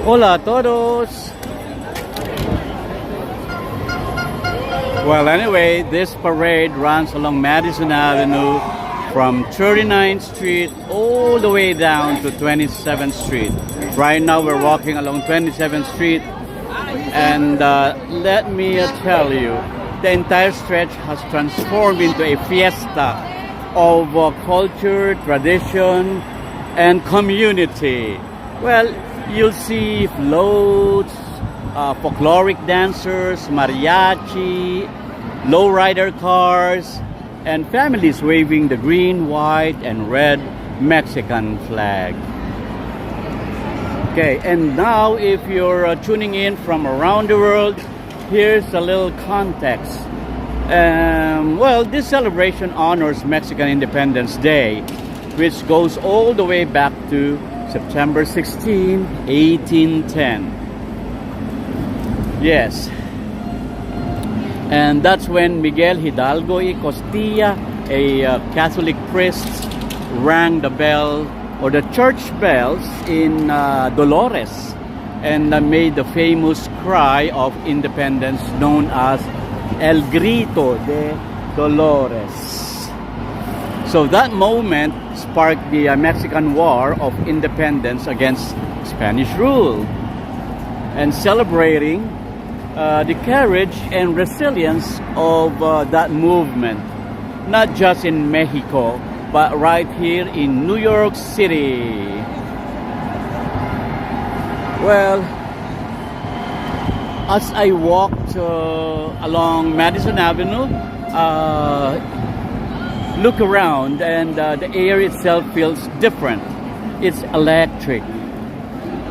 Hola a todos. Well, anyway, this parade runs along Madison Avenue from 39th Street all the way down to 27th Street. Right now we're walking along 27th Street, and let me tell you, the entire stretch has transformed into a fiesta of culture, tradition, and community. Well, you'll see floats, folkloric dancers, mariachi, lowrider cars, and families waving the green, white, and red Mexican flag. Okay, and now if you're tuning in from around the world, here's a little context. Well, this celebration honors Mexican Independence Day, which goes all the way back to September 16, 1810. Yes. And that's when Miguel Hidalgo y Costilla, a Catholic priest, rang the bell, or the church bells, in Dolores, and made the famous cry of independence known as El Grito de Dolores. So that moment sparked the Mexican War of Independence against Spanish rule. and celebrating the courage and resilience of that movement, not just in Mexico, but right here in New York City. Well, as I walked along Madison Avenue, look around, and the air itself feels different. It's electric.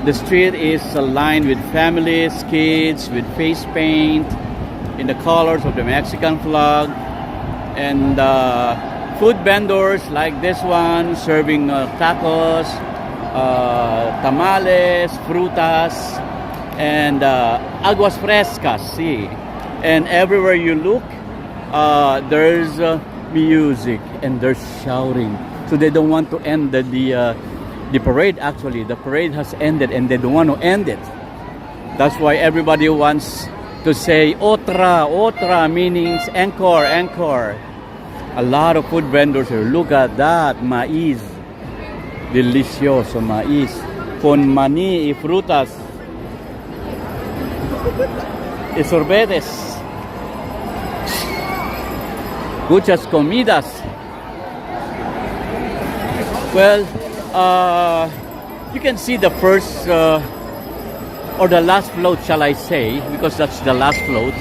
The street is lined with families, kids, with face paint in the colors of the Mexican flag, and food vendors like this one serving tacos, tamales, frutas, and aguas frescas. See, and everywhere you look, there's music and there's shouting. So they don't want to end the parade. Actually, the parade has ended and they don't want to end it. That's why everybody wants to say otra, otra, means encore, encore. A lot of food vendors here. Look at that, maíz. Delicioso maíz. Con maní y frutas. Y sorbetes. Muchas comidas. Well, you can see the first or the last float, shall I say, because that's the last float,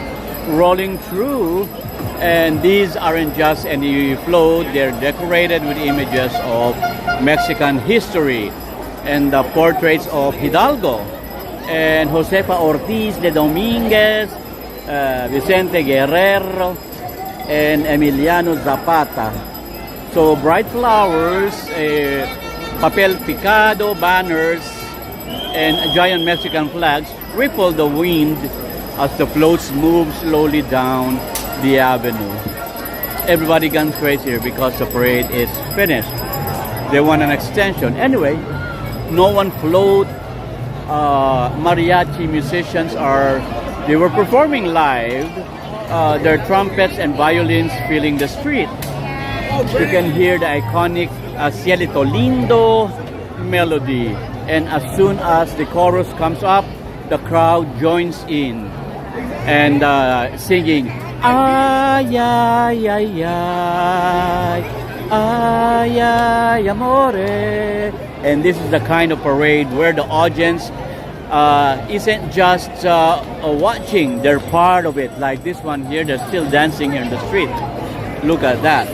rolling through. And these aren't just any float, they're decorated with images of Mexican history and the portraits of Hidalgo and Josefa Ortiz de Dominguez, Vicente Guerrero, and Emiliano Zapata. So bright flowers, papel picado, banners, and giant Mexican flags ripple the wind as the floats move slowly down the avenue. Everybody gone crazy here because the parade is finished. They want an extension. Anyway, no one float. Mariachi musicians they were performing live. Their trumpets and violins filling the street. You can hear the iconic Cielito Lindo melody. And as soon as the chorus comes up, the crowd joins in and singing ay, ay, ay, ay, ay, ay, amore. And this is the kind of parade where the audience isn't just watching, they're part of it. Like this one here, they're still dancing here in the street. Look at that.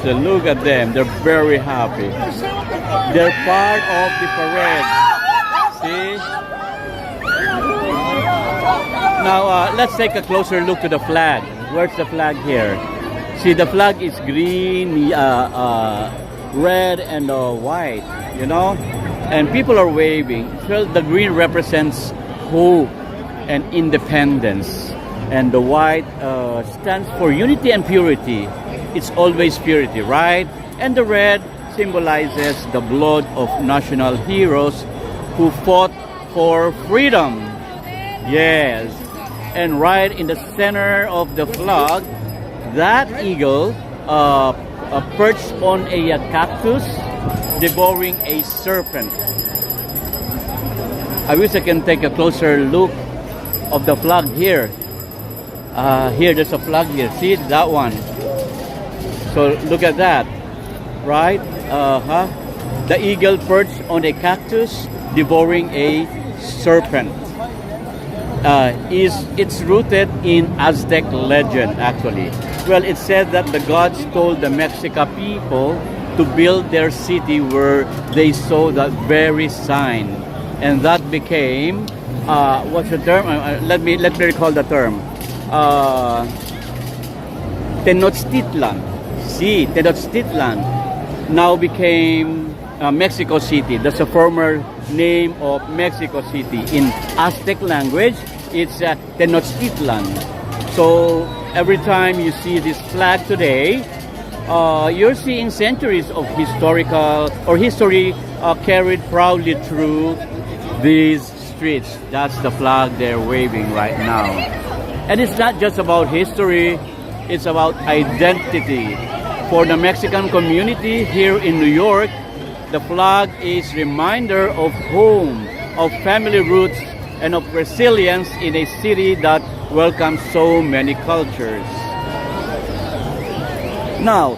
So look at them, they're very happy. They're part of the parade. See? Now, let's take a closer look to the flag. Where's the flag here? See, the flag is green, red, and white, you know? And people are waving. Well, the green represents hope and independence. And the white stands for unity and purity. It's always purity, right? And the red symbolizes the blood of national heroes who fought for freedom. Yes. And right in the center of the flag, that eagle perched on a cactus, devouring a serpent. I wish I can take a closer look of the flag here. Here, there's a flag here. See that one? So look at that, right? The eagle perched on a cactus, devouring a serpent. It's rooted in Aztec legend, actually. Well, it said that the gods told the Mexica people to build their city where they saw that very sign, and that became what's the term? Let me recall the term. Tenochtitlan. See, Tenochtitlan now became Mexico City. That's a former name of Mexico City. In Aztec language, it's Tenochtitlan. So every time you see this flag today, you're seeing centuries of history carried proudly through these streets. That's the flag they're waving right now. And it's not just about history, it's about identity. For the Mexican community here in New York, The flag is reminder of home, of family roots, and of resilience in a city that welcomes so many cultures. Now,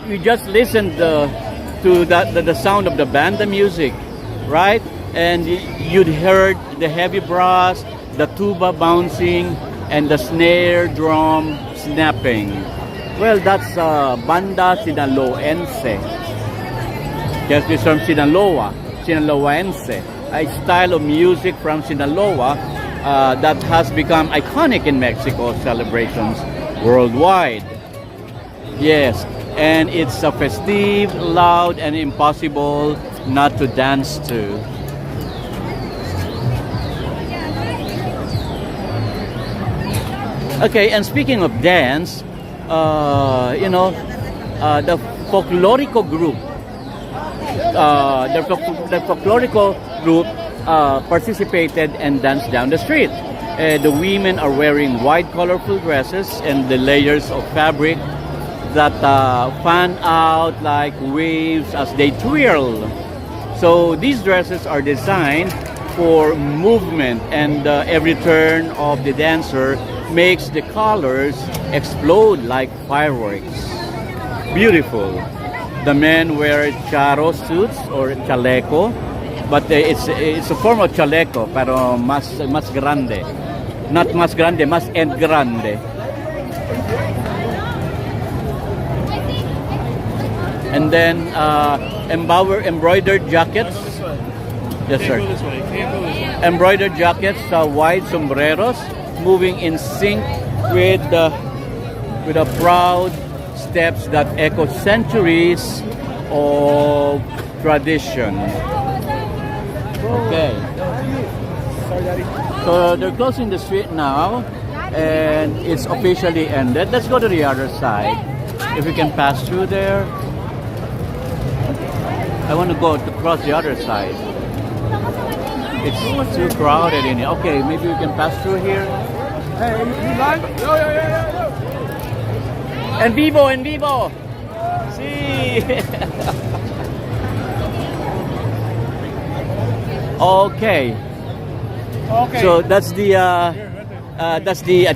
you just listened to the sound of the banda music, right? And you'd heard the heavy brass, the tuba bouncing, and the snare drum snapping. Well, that's banda sinaloense. Just this from Sinaloa, Sinaloense, a style of music from Sinaloa that has become iconic in Mexico celebrations worldwide. Yes, and it's a festive, loud, and impossible not to dance to. Okay, and speaking of dance, the folklorico group, the folklorico group participated and danced down the street. The women are wearing white, colorful dresses and the layers of fabric that fan out like waves as they twirl. So these dresses are designed for movement, and every turn of the dancer makes the colors explode like fireworks. Beautiful. The men wear charro suits or chaleco, but it's a form of chaleco, pero mas grande. Not mas grande, mas en grande. And then embroidered jackets. Yes, sir. Embroidered jackets, wide sombreros, moving in sync with the proud steps that echo centuries of tradition. Okay. So they're closing the street now, and it's officially ended. Let's go to the other side. If we can pass through there. I want to go to cross the other side. It's too crowded in here. Okay, maybe we can pass through here. Hey, you live? En vivo! Sí! Okay. So that's the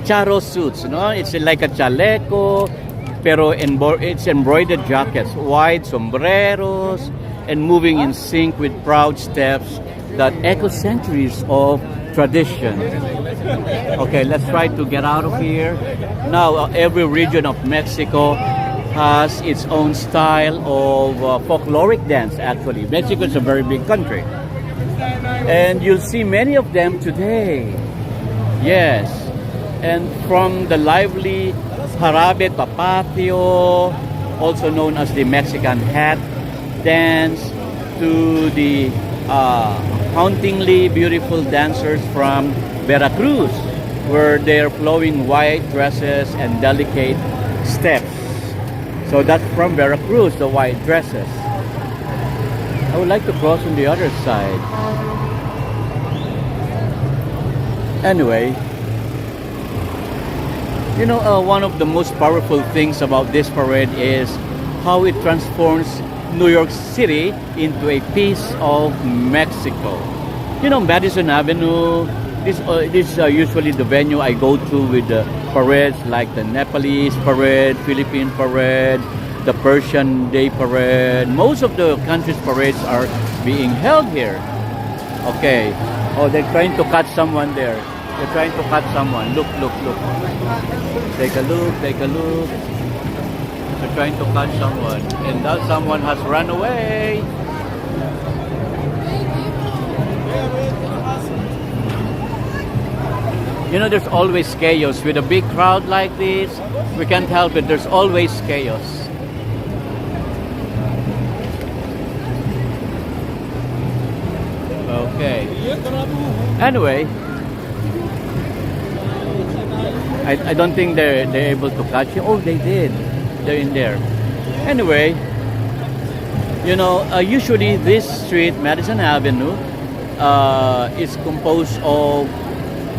charro suits, no? It's like a chaleco, pero it's embroidered jackets, wide sombreros, and moving in sync with proud steps that echo centuries of tradition. Okay, let's try to get out of here. Now, every region of Mexico has its own style of folkloric dance, actually. Mexico is a very big country. And you'll see many of them today. Yes. And from the lively jarabe tapatio, also known as the Mexican hat dance, to the hauntingly beautiful dancers from Veracruz, where they're flowing white dresses and delicate steps. So that's from Veracruz, the white dresses. I would like to cross on the other side. Anyway, one of the most powerful things about this parade is how it transforms New York City into a piece of Mexico. Madison Avenue, this is usually the venue I go to with the parades like the Nepalese parade, Philippine parade, the Persian Day Parade. Most of the country's parades are being held here. Okay. Oh, they're trying to catch someone there. They're trying to catch someone. Look. Take a look. They're trying to catch someone. And that someone has run away. There's always chaos. With a big crowd like this, we can't help it. There's always chaos. Okay. Anyway, I don't think they're able to catch you. Oh, they did. They're in there. Anyway, usually this street, Madison Avenue, is composed of.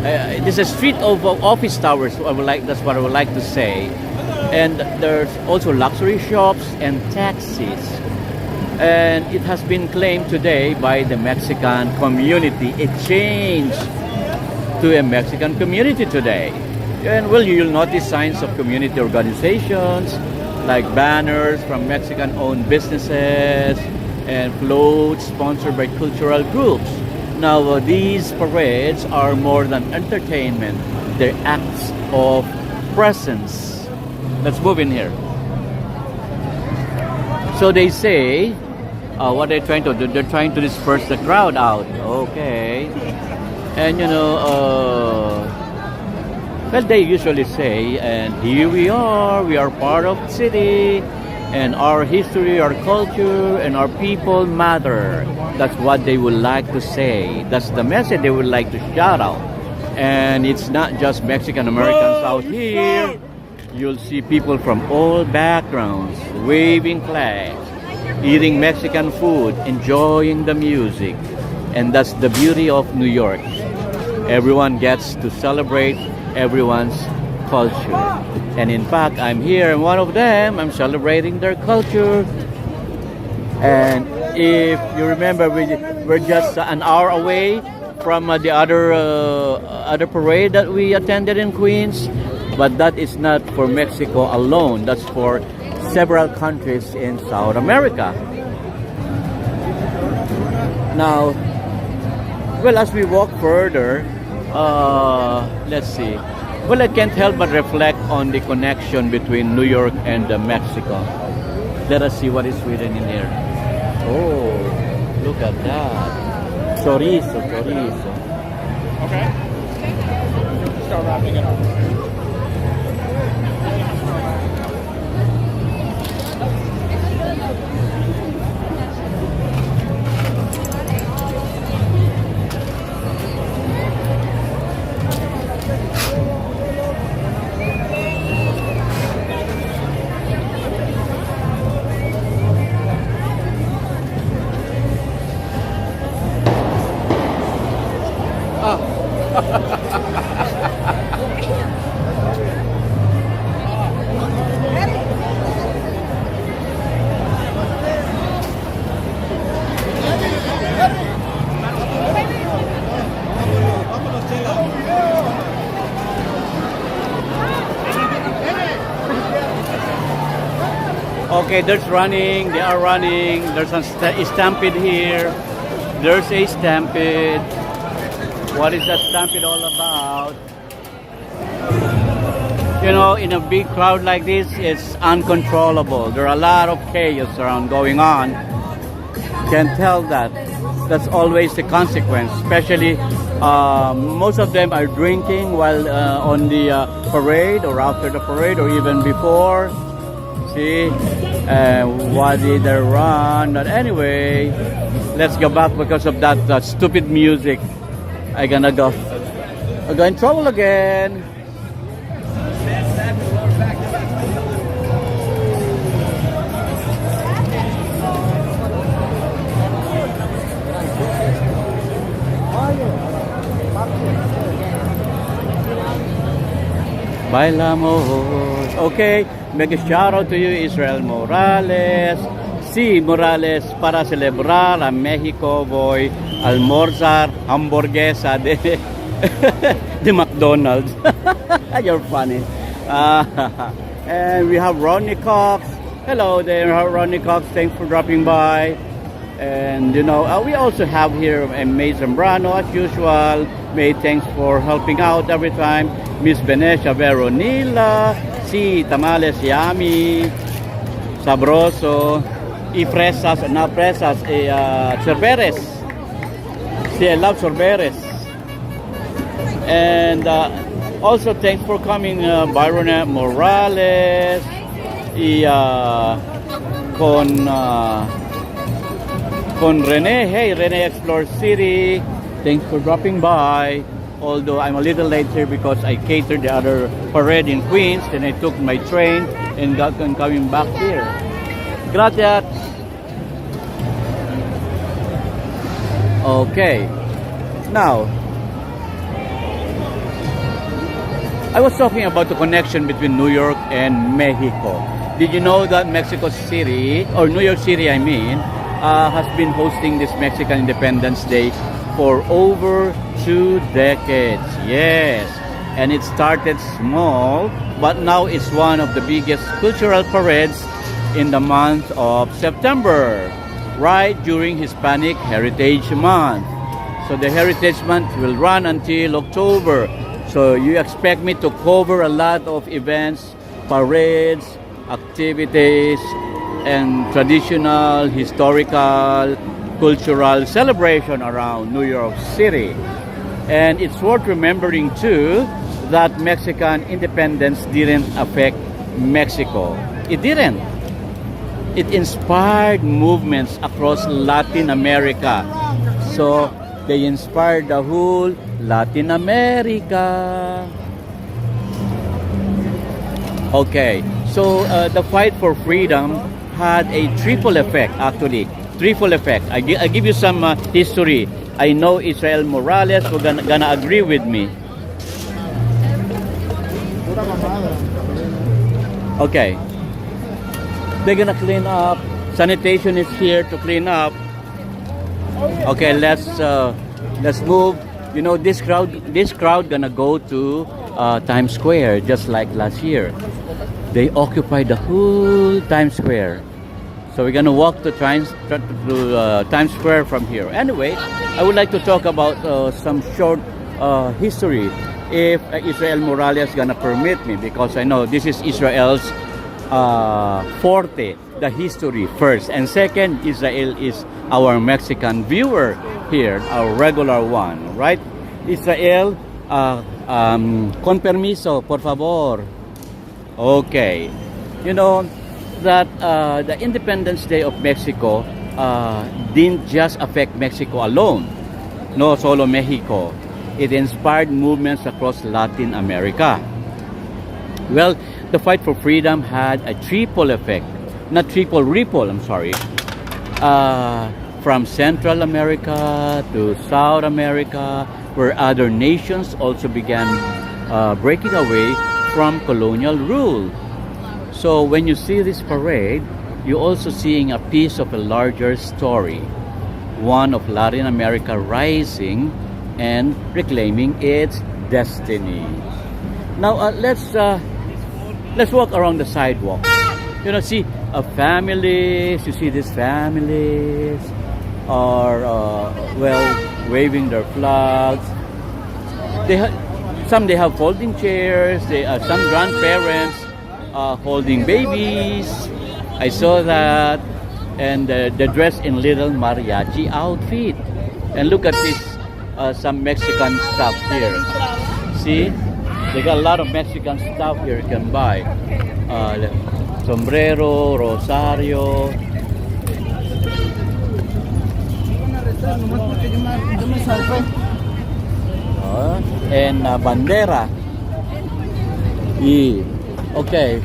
This is a street of office towers. That's what I would like to say. And there's also luxury shops and taxis. And it has been claimed today by the Mexican community. It changed to a Mexican community today. And well, you'll notice signs of community organizations like banners from Mexican-owned businesses and floats sponsored by cultural groups. Now, these parades are more than entertainment. They're acts of presence. Let's move in here. So they say, what they're trying to do, they're trying to disperse the crowd out. Okay. And well, they usually say, and here we are part of the city, and our history, our culture, and our people matter. That's what they would like to say. That's the message they would like to shout out. And it's not just Mexican Americans out here. You'll see people from all backgrounds, waving flags, eating Mexican food, enjoying the music. And that's the beauty of New York. Everyone gets to celebrate everyone's culture. And in fact, I'm here and one of them, I'm celebrating their culture. And if you remember, we're just an hour away from the other parade that we attended in Queens. But that is not for Mexico alone. That's for several countries in South America. Now, well, as we walk further, let's see. Well, I can't help but reflect on the connection between New York and Mexico. Let us see what is written in here. Oh, look at that. Chorizo. Okay. Start wrapping it up. Okay, there's running, they are running, there's a stampede here, there's a stampede. What is that stampede all about? You know, in a big crowd like this, it's uncontrollable. There are a lot of chaos around going on. Can't tell that. That's always the consequence, especially most of them are drinking while on the parade or after the parade or even before. See, why did they run? But anyway, let's go back because of that stupid music. I'm gonna go in trouble again. Bailamos. Okay, make a shout out to you, Israel Morales. Sí, Morales, para celebrar a México voy a almorzar hamburguesa de, de McDonald's. You're funny. And we have Ronnie Cox. Hello there, Ronnie Cox. Thanks for dropping by. And you know, we also have here May Zambrano as usual. May, thanks for helping out every time. Miss Venecia Veronila. Sí, tamales yummy. Sabroso. Y fresas, not fresas, sorberes. Sí, I love sorberes. And also thanks for coming, Byron Morales. Y con Rene. Hey, Rene Explore City. Thanks for dropping by. Although I'm a little late here because I catered the other parade in Queens. Then I took my train and got coming back here. Gracias. Okay. Now, I was talking about the connection between New York and Mexico. Did you know that Mexico City, or New York City I mean, has been hosting this Mexican Independence Day for over 2 decades. Yes, and it started small, but now it's one of the biggest cultural parades in the month of September, right during Hispanic Heritage Month. So the Heritage Month will run until October. So you expect me to cover a lot of events, parades, activities, and traditional, historical, cultural celebration around New York City. And it's worth remembering too that Mexican independence didn't affect Mexico. It didn't. It inspired movements across Latin America. So they inspired the whole Latin America. Okay, so the fight for freedom had a triple effect, actually. Triple effect. I give you some history. I know Israel Morales will gonna agree with me. Okay. They're gonna clean up. Sanitation is here to clean up. Okay, let's move. You know, this crowd gonna go to Times Square just like last year. They occupy the whole Times Square. So we're gonna walk to Times Square from here. Anyway, I would like to talk about some short history, if Israel Morales gonna permit me, because I know this is Israel's forte, the history first, and second, Israel is our Mexican viewer here, our regular one, right? Israel, con permiso, por favor. Okay, you know that the Independence Day of Mexico didn't just affect Mexico alone, no solo Mexico. It inspired movements across Latin America. Well, the fight for freedom had a triple effect, not triple ripple, I'm sorry, from Central America to South America, where other nations also began breaking away from colonial rule. So when you see this parade, you're also seeing a piece of a larger story, one of Latin America rising and reclaiming its destiny. Now let's walk around the sidewalk. You know, see families. You see these families are waving their flags. They have folding chairs. Some grandparents holding babies. I saw that, and they're dressed in little mariachi outfit. And look at this, some Mexican stuff here. See, they got a lot of Mexican stuff here you can buy. Sombrero, rosario. And bandera. Yeah. Okay.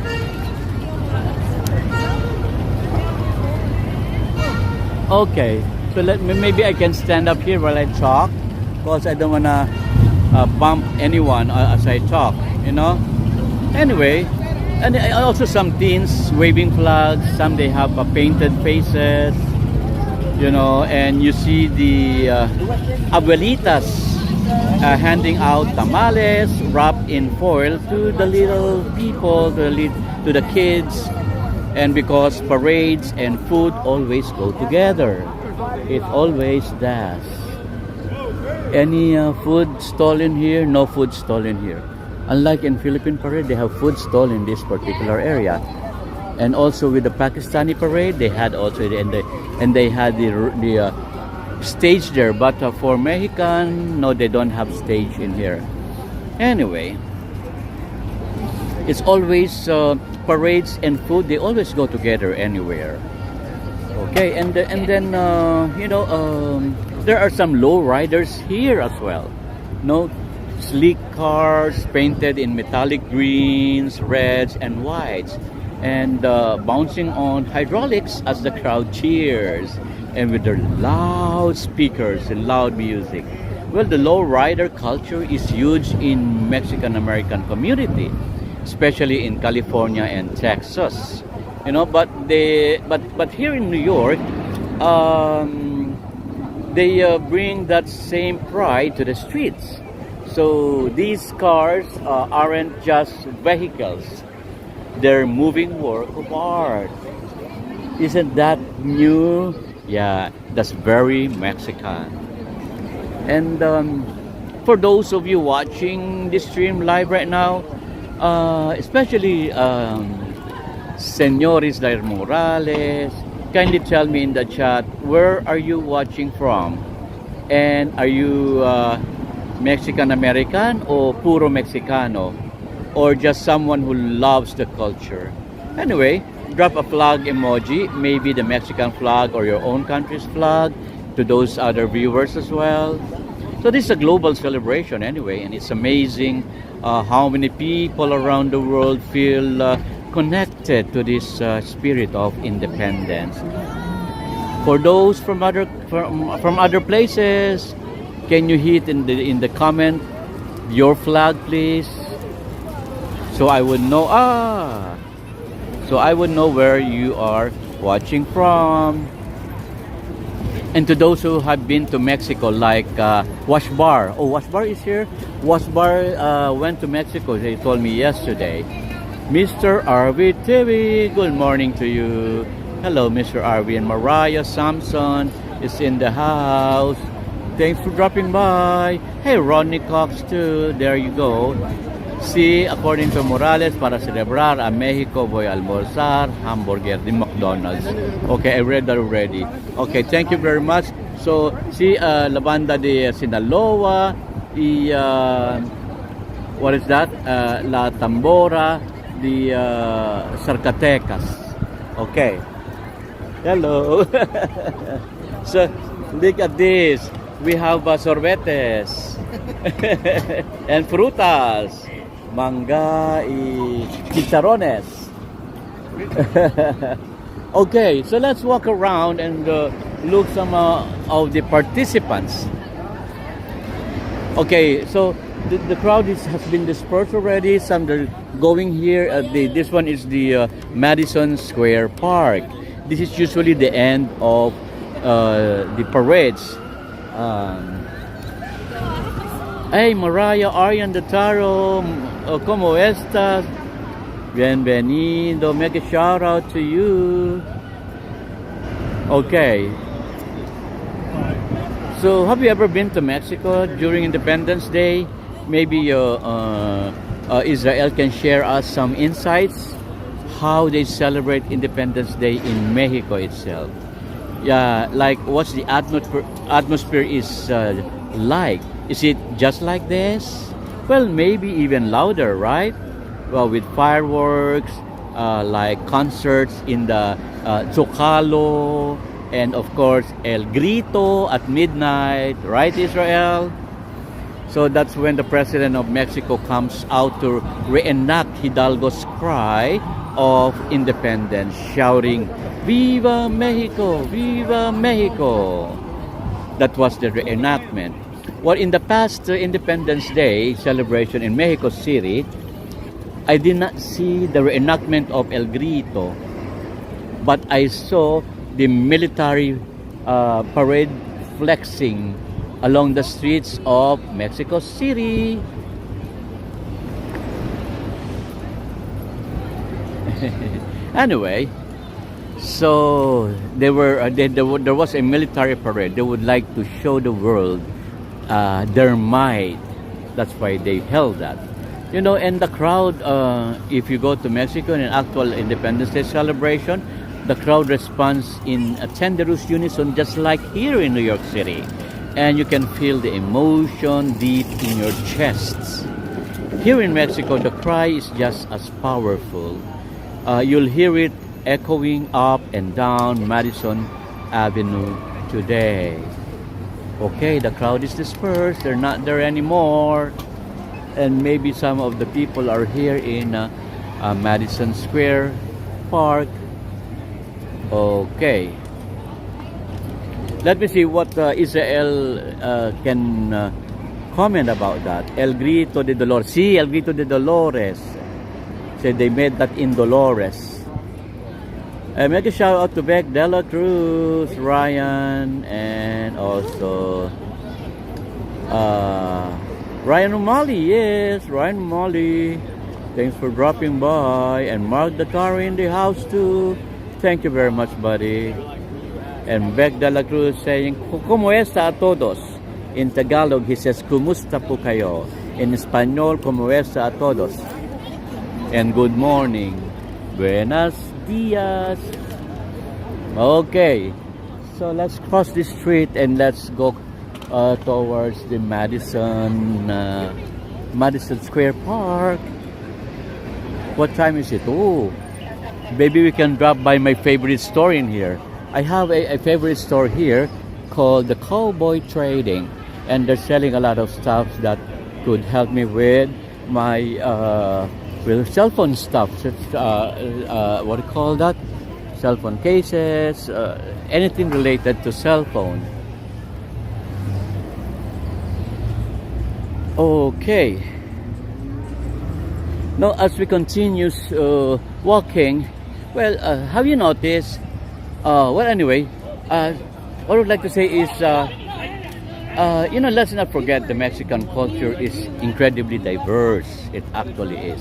Okay. So maybe I can stand up here while I talk, because I don't wanna bump anyone as I talk. You know. Anyway, and also some teens waving flags. Some they have painted faces. You know, and you see the abuelitas handing out tamales wrapped in foil to the little people, to the kids. And because parades and food always go together, it always does. Any food stall in here? No food stall in here. Unlike in Philippine parade, they have food stall in this particular area. And also with the Pakistani parade, they had also and they had the stage there. But for Mexican, no, they don't have stage in here. Anyway, it's always parades and food. They always go together anywhere. Okay, and then you know, there are some lowriders here as well. No, sleek cars painted in metallic greens, reds, and whites, and bouncing on hydraulics as the crowd cheers, and with their loud speakers and loud music. Well, the lowrider culture is huge in Mexican American community, especially in California and Texas. You know, but here in New York, they bring that same pride to the streets. So these cars aren't just vehicles, they're moving work of art. Isn't that new? Yeah, that's very Mexican. And for those of you watching this stream live right now, especially Senores Dair Morales, kindly tell me in the chat, where are you watching from? And are you Mexican American or puro Mexicano? Or just someone who loves the culture? Anyway, drop a flag emoji, maybe the Mexican flag or your own country's flag, to those other viewers as well. So this is a global celebration anyway, and it's amazing how many people around the world feel connected to this spirit of independence. For those from other places, can you hit in the comment your flag, please? So I would know. So I would know where you are watching from. And to those who have been to Mexico, like Washbar. Oh, Washbar is here. Washbar went to Mexico. They told me yesterday. Mr. RV TV, good morning to you. Hello, Mr. RV. And Mariah Samson is in the house. Thanks for dropping by. Hey, Ronnie Cox too. There you go. See, according to Morales, para celebrar a Mexico, voy a almorzar hamburger de McDonald's. Okay, I read that already. Okay, thank you very much. So, see, la banda de Sinaloa, what is that? La Tambora de Zacatecas. Okay. Hello. So, look at this. We have sorbetes and frutas. Manga y chicharrones. Okay, so let's walk around and look some of the participants. Okay, so the crowd has been dispersed already. Some are going here. This one is the Madison Square Park. This is usually the end of the parades. Hey, Mariah, Arian de Taro, ¿cómo estás? Bienvenido, make a shout out to you. Okay. So, have you ever been to Mexico during Independence Day? Maybe Israel can share us some insights how they celebrate Independence Day in Mexico itself. Yeah, like what's the atmosphere is like? Is it just like this? Well, maybe even louder, right? Well, with fireworks, like concerts in the Zocalo, and of course El Grito at midnight, right, Israel? So that's when the president of Mexico comes out to reenact Hidalgo's cry of independence, shouting, "Viva Mexico! Viva Mexico!" That was the reenactment. Well, in the past Independence Day celebration in Mexico City, I did not see the reenactment of El Grito, but I saw the military parade flexing along the streets of Mexico City. Anyway, so there was a military parade. They would like to show the world their might. That's why they held that. You know, and the crowd, if you go to Mexico in an actual Independence Day celebration, the crowd responds in a tenderous unison, just like here in New York City. And you can feel the emotion deep in your chests. Here in Mexico, the cry is just as powerful. You'll hear it echoing up and down Madison Avenue today. Okay, the crowd is dispersed. They're not there anymore. And maybe some of the people are here in Madison Square Park. Okay. Let me see what Israel can comment about that. El Grito de Dolores. Sí, El Grito de Dolores. So they made that in Dolores. Make a shout out to Beck Dela Cruz, Ryan, and also Ryan O'Malley. Yes, Ryan O'Malley. Thanks for dropping by. And Mark the car in the house too. Thank you very much, buddy. And Beck Dela Cruz saying, "Como está a todos?" In Tagalog, he says, "Kumusta po kayo?" In Espanol, "Como está a todos?" And good morning. Buenos dias. Okay. So let's cross the street and let's go towards the Madison Square Park. What time is it? Oh, maybe we can drop by my favorite store in here. I have a favorite store here called the Cowboy Trading, and they're selling a lot of stuff that could help me with my cell phone stuff. What do you call that? Cell phone cases, anything related to cell phone. Okay. Now, as we continue walking, well, have you noticed? Well, anyway, what I would like to say is, let's not forget the Mexican culture is incredibly diverse. It actually is,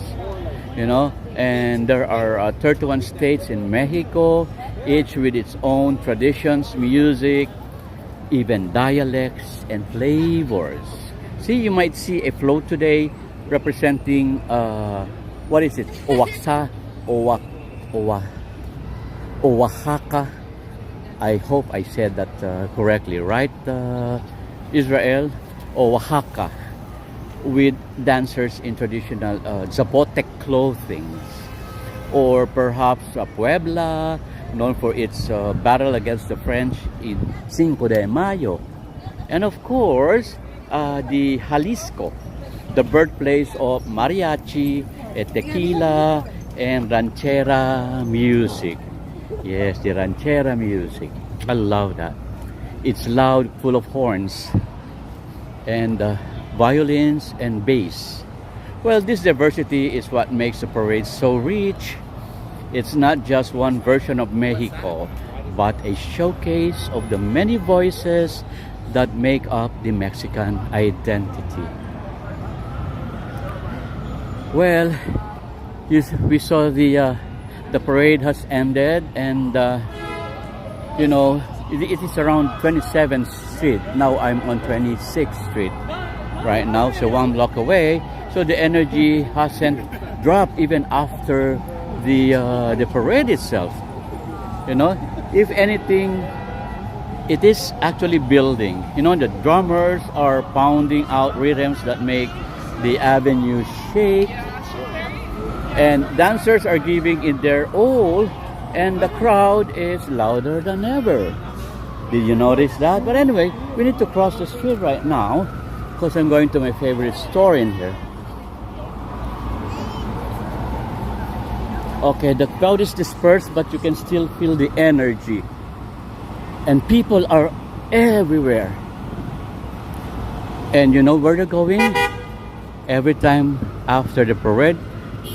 and there are 31 states in Mexico, each with its own traditions, music, even dialects and flavors. See, you might see a float today representing what is it? Oaxaca. I hope I said that correctly, right? Israel, Oaxaca, with dancers in traditional Zapotec clothing, or perhaps Puebla, known for its battle against the French in Cinco de Mayo, and of course the Jalisco, the birthplace of mariachi, tequila, and ranchera music. Yes, the ranchera music. I love that. It's loud, full of horns, and violins and bass. Well, this diversity is what makes the parade so rich. It's not just one version of Mexico, but a showcase of the many voices that make up the Mexican identity. Well, we saw the parade has ended, and it is around 27th Street. Now I'm on 26th Street right now, so 1 block away. So the energy hasn't dropped even after the parade itself. If anything, it is actually building. The drummers are pounding out rhythms that make the avenue shake, and dancers are giving it their all, and the crowd is louder than ever. Did you notice that? But anyway, we need to cross the street right now because I'm going to my favorite store in here. Okay, the crowd is dispersed, but you can still feel the energy, and people are everywhere. And you know where they're going? Every time after the parade,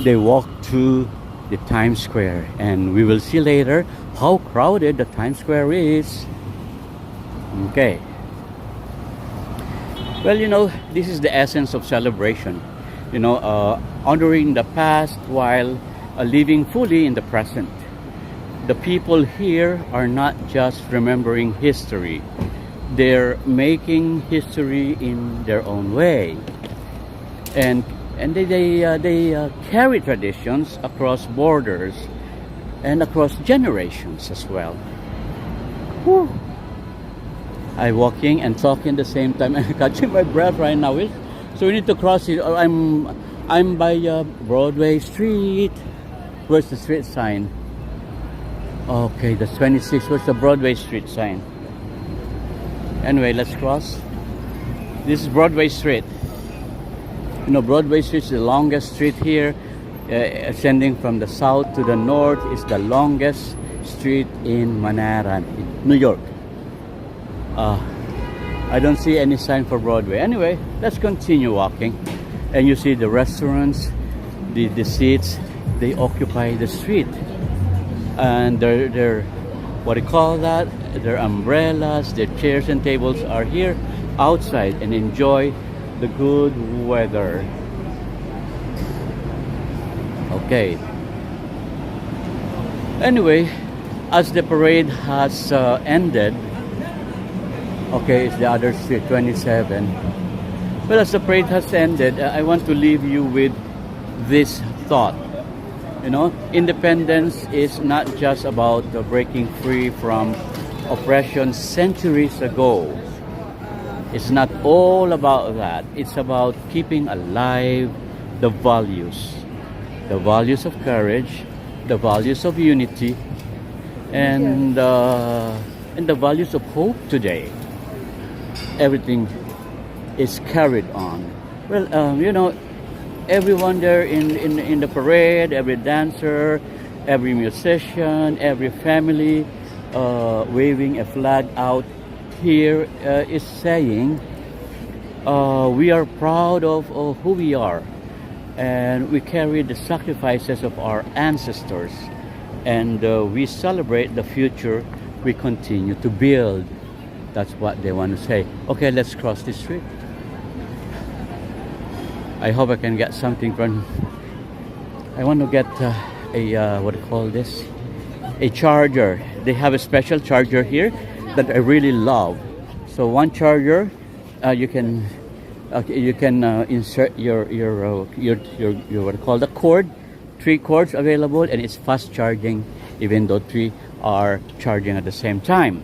they walk to the Times Square, and we will see later how crowded the Times Square is. Okay. Well, this is the essence of celebration. Honoring the past while living fully in the present. The people here are not just remembering history. They're making history in their own way. And they carry traditions across borders and across generations as well. Whew. I'm walking and talking at the same time. I'm catching my breath right now. So we need to cross it. I'm by Broadway Street. Where's the street sign? Okay, that's 26. Where's the Broadway Street sign? Anyway, let's cross. This is Broadway Street. Broadway Street is the longest street here. Ascending from the south to the north is the longest street in Manhattan, in New York. I don't see any sign for Broadway. Anyway, let's continue walking. And you see the restaurants, the seats, they occupy the street. and their what do you call that? Their umbrellas, their chairs and tables are here outside and enjoy the good weather. Okay. Anyway, as the parade has ended, okay, it's the other street, 27. Well, as the parade has ended, I want to leave you with this thought. You know, independence is not just about breaking free from oppression centuries ago. It's not all about that. It's about keeping alive the values of courage, the values of unity, and the values of hope today. Everything is carried on. Well, you know, everyone there in the parade, every dancer, every musician, every family waving a flag out here is saying we are proud of who we are, and we carry the sacrifices of our ancestors, and we celebrate the future we continue to build. That's what they want to say. Okay, let's cross the street. I hope I can get something from. I want to get a what do you call this? A charger. They have a special charger here that I really love. So one charger, you can insert your what do you call the cord. 3 cords available, and it's fast charging, even though 3 are charging at the same time.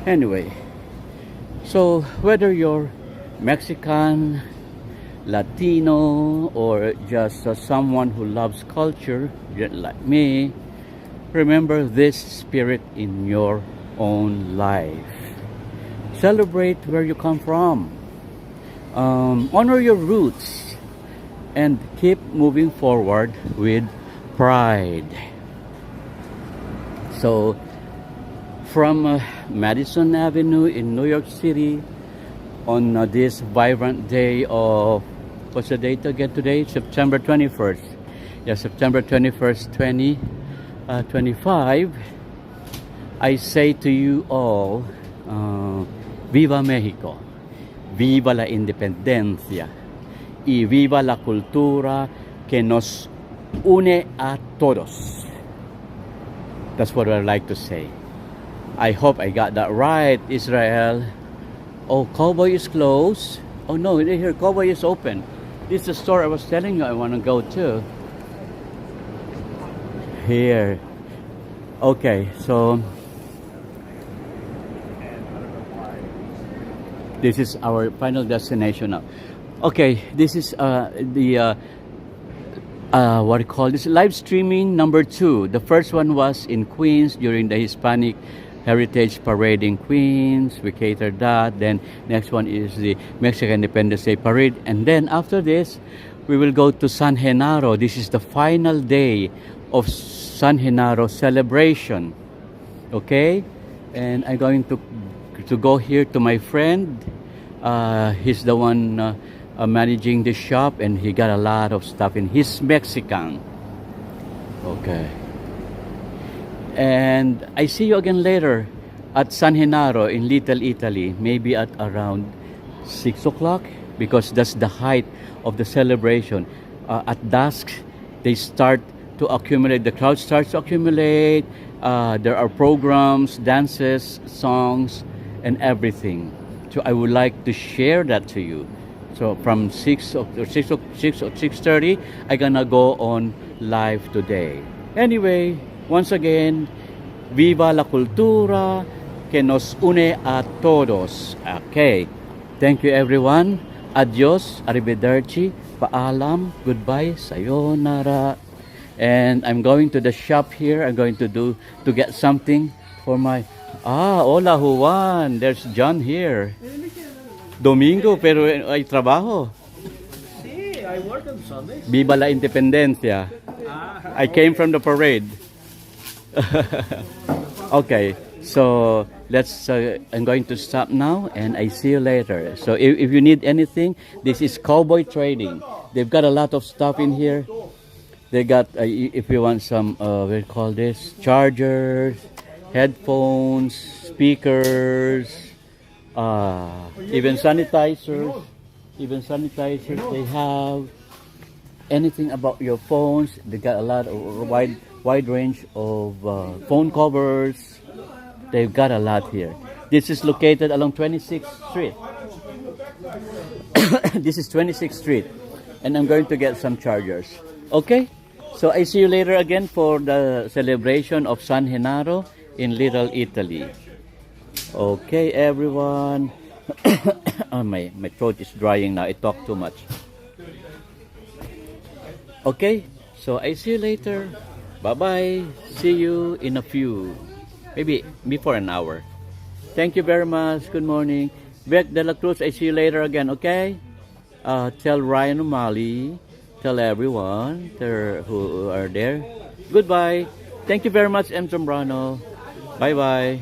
Anyway, so whether you're Mexican, Latino, or just someone who loves culture, just like me, remember this spirit in your own life. Celebrate where you come from. Honor your roots and keep moving forward with pride. So, from Madison Avenue in New York City, on this vibrant day of, what's the date again today? September 21st. Yeah, September 21st, 2025. I say to you all, Viva México, viva la independencia, y viva la cultura que nos une a todos. That's what I like to say. I hope I got that right, Israel. Oh, Cowboy is closed. Oh no, here, Cowboy is open. This is the store I was telling you I want to go to. Here. Okay, so this is our final destination now. Okay, this is the what do you call this? Live streaming number 2. The first one was in Queens during the Hispanic Heritage Parade in Queens. We catered that. Then next one is the Mexican Independence Day Parade. And then after this, we will go to San Genaro. This is the final day of San Genaro celebration. Okay? And I'm going to go here to my friend. He's the one managing the shop, and he got a lot of stuff in. He's Mexican. Okay. And I see you again later at San Genaro in Little Italy, maybe at around 6 o'clock, because that's the height of the celebration. At dusk, they start to accumulate, the crowd starts to accumulate. There are programs, dances, songs, and everything. So I would like to share that to you. So from 6 or 6:30, I'm gonna go on live today. Anyway, once again, viva la cultura que nos une a todos. Okay. Thank you, everyone. Adios, arrivederci, paalam, goodbye, sayonara. And I'm going to the shop here. I'm going to get something for my... hola Juan. There's John here. Domingo, pero hay trabajo. Sí, I work on Sundays. Viva la independencia. I came from the parade. Okay, so I'm going to stop now, and I see you later. So if you need anything, this is Cowboy Trading. They've got a lot of stuff in here. They got, if you want some, what do you call this? Chargers, headphones, speakers, even sanitizers. Even sanitizers they have. Anything about your phones. They got a lot of wide range of phone covers. They've got a lot here. This is located along 26th Street. This is 26th Street. And I'm going to get some chargers. Okay? So I see you later again for the celebration of San Genaro in Little Italy. Okay, everyone. Oh, my throat is drying now. I talk too much. Okay, so I see you later. Bye-bye. See you in a few, maybe before an hour. Thank you very much. Good morning. Beck de la Cruz, I see you later again, okay? Tell Ryan O'Malley, tell everyone who are there. Goodbye. Thank you very much, M. Zambrano. Bye-bye.